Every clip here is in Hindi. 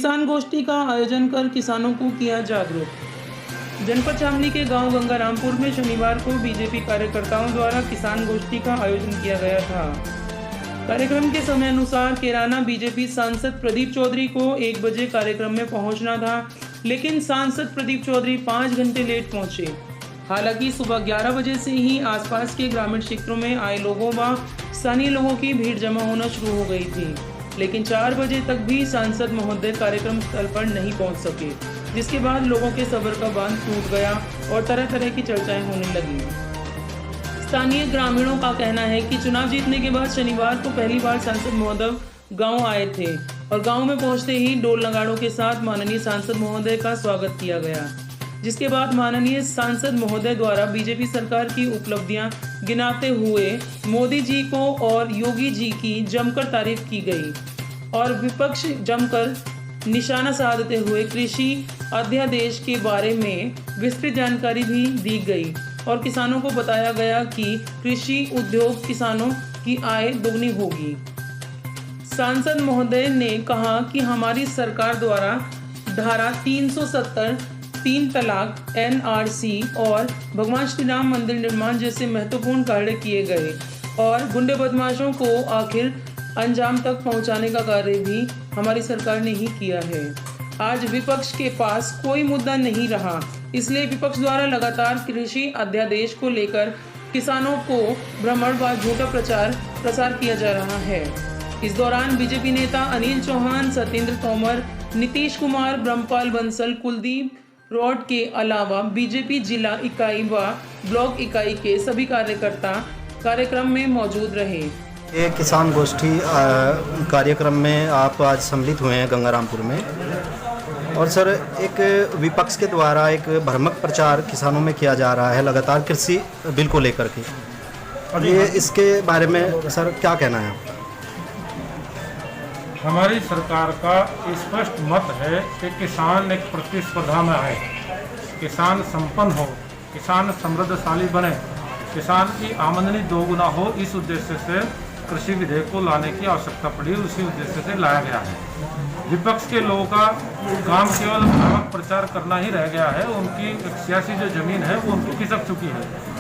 किसान गोष्ठी का आयोजन कर किसानों को किया जागरूक। जनपद शामली के गांव गंगारामपुर में शनिवार को बीजेपी कार्यकर्ताओं द्वारा किसान गोष्ठी का आयोजन किया गया था। कार्यक्रम के समय अनुसार कैराना बीजेपी सांसद प्रदीप चौधरी को 1 बजे कार्यक्रम में पहुंचना था, लेकिन सांसद प्रदीप चौधरी 5 घंटे लेट पहुंचे। हालांकि सुबह 11 बजे से ही आसपास के ग्रामीण क्षेत्रों में आए लोगों व स्थानीय लोगों की भीड़ जमा होना शुरू हो गई थी, लेकिन 4 बजे तक भी सांसद महोदय कार्यक्रम स्थल पर नहीं पहुंच सके, जिसके बाद लोगों के सब्र का बांध टूट गया और तरह तरह की चर्चाएं होने लगी। स्थानीय ग्रामीणों का कहना है कि चुनाव जीतने के बाद शनिवार को पहली बार सांसद महोदय गांव आए थे और गांव में पहुंचते ही ढोल नगाड़ों के साथ माननीय सांसद महोदय का स्वागत किया गया, जिसके बाद माननीय सांसद महोदय द्वारा बीजेपी सरकार की उपलब्धियां गिनाते हुए मोदी जी को और योगी जी की जमकर तारीफ की गई और विपक्ष जमकर निशाना साधते हुए कृषि अध्यादेश के बारे में विस्तृत जानकारी भी दी गई और किसानों को बताया गया कि कृषि उद्योग किसानों की आय दोगुनी होगी। सांसद महोदय ने कहा कि हमारी सरकार द्वारा धारा 370, 3 तलाक, NRC और भगवान श्री राम मंदिर निर्माण जैसे महत्वपूर्ण कार्य किए गए और गुंडे बदमाशों को आखिर अंजाम तक पहुंचाने का कार्य भी हमारी सरकार ने ही किया है। आज विपक्ष के पास कोई मुद्दा नहीं रहा, इसलिए विपक्ष द्वारा लगातार कृषि अध्यादेश को लेकर किसानों को भ्रमण व झूठा प्रसार किया जा रहा है। इस दौरान बीजेपी नेता अनिल चौहान, सत्येंद्र तोमर, नीतीश कुमार, ब्रह्मपाल बंसल, कुलदीप रॉड के अलावा बीजेपी जिला इकाई व ब्लॉक इकाई के सभी कार्यकर्ता कार्यक्रम में मौजूद रहे। ये किसान गोष्ठी कार्यक्रम में आप आज सम्मिलित हुए हैं गंगारामपुर में, और सर एक विपक्ष के द्वारा एक भ्रामक प्रचार किसानों में किया जा रहा है लगातार कृषि बिल को लेकर के, और ये इसके बारे में सर क्या कहना है आपका? हमारी सरकार का स्पष्ट मत है कि किसान एक प्रतिस्पर्धा में आए, किसान संपन्न हो, किसान समृद्धशाली बने, किसान की आमदनी दोगुना हो। इस उद्देश्य से कृषि विधेयक को लाने की आवश्यकता पड़ी, उसी उद्देश्य से लाया गया है। विपक्ष के लोगों का काम केवल भ्रामक प्रचार करना ही रह गया है। उनकी सियासी जो जमीन है वो उनकी खिसक चुकी है।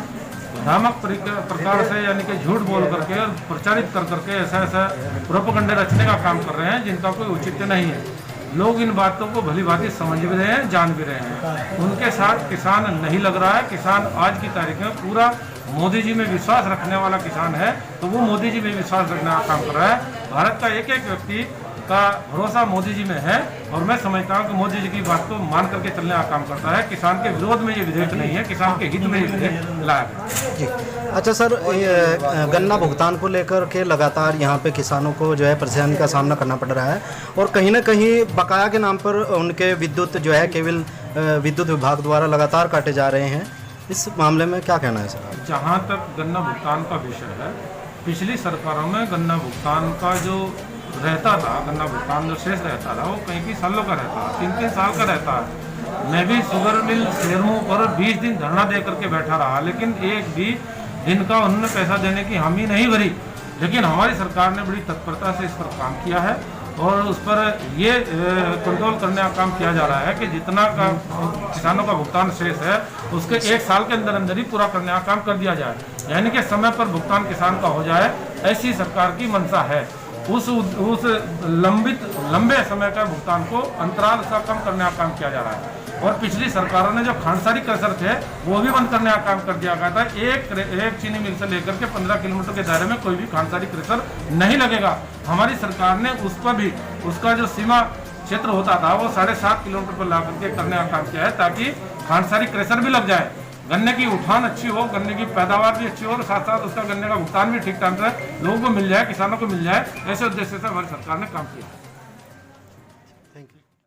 भ्रामक प्रकार से यानी कि झूठ बोल करके प्रचारित कर करके ऐसा प्रोपेगेंडा रचने का काम कर रहे हैं जिनका कोई औचित्य नहीं है। लोग इन बातों को भली भांति समझ भी रहे हैं, जान भी रहे हैं। उनके साथ किसान नहीं लग रहा है। किसान आज की तारीख में पूरा मोदी जी में विश्वास रखने वाला किसान है, तो वो मोदी जी में विश्वास रखने का काम कर रहा है। भारत का एक एक व्यक्ति का भरोसा मोदी जी में है और मैं समझता हूँ कि मोदी जी की बात को मान करके चलने का काम करता है। किसान के विरोध में ये विधेयक नहीं है, किसान के हित में ये विधेयक लाया गया जी। अच्छा सर, गन्ना भुगतान को लेकर के लगातार यहाँ पे किसानों को जो है परेशानी का सामना करना पड़ रहा है, और कहीं ना कहीं बकाया के नाम पर उनके विद्युत जो है केवल विद्युत विभाग द्वारा लगातार काटे जा रहे हैं। इस मामले में क्या कहना है सर? जहाँ तक गन्ना भुगतान का विषय है, पिछली सरकारों में गन्ना भुगतान का जो रहता था, गन्ना भुगतान जो शेष रहता था वो कई सालों का रहता है, 3-3 साल का रहता है। मैं भी शुगर मिल शेयरों पर 20 दिन धरना दे करके बैठा रहा, लेकिन एक भी दिन का उन्होंने पैसा देने की हामी नहीं भरी। लेकिन हमारी सरकार ने बड़ी तत्परता से इस पर काम किया है और उस पर ये कंट्रोल करने का काम किया जा रहा है कि जितना का किसानों का भुगतान शेष है उसके 1 साल के अंदर अंदर ही पूरा करने का काम कर दिया जाए, यानी कि समय पर भुगतान किसान का हो जाए, ऐसी सरकार की मंशा है। उस लंबे समय का भुगतान को अंतराल उसका कम करने का काम किया जा रहा है। और पिछली सरकारों ने जो खानसारी क्रशर थे वो भी बंद करने का काम कर दिया गया था। एक चीनी मिल से लेकर के 15 किलोमीटर के दायरे में कोई भी खानसारी क्रशर नहीं लगेगा। हमारी सरकार ने उस पर भी उसका जो सीमा क्षेत्र होता था वो 7.5 किलोमीटर पर ला करके करने का काम किया है, ताकि खानसारी क्रशर भी लग जाए, गन्ने की उठान अच्छी हो, गन्ने की पैदावार भी अच्छी हो और साथ साथ उसका गन्ने का भुगतान भी ठीक टाइम से लोगों को मिल जाए, किसानों को मिल जाए। ऐसे उद्देश्य से हमारी सरकार ने काम किया है।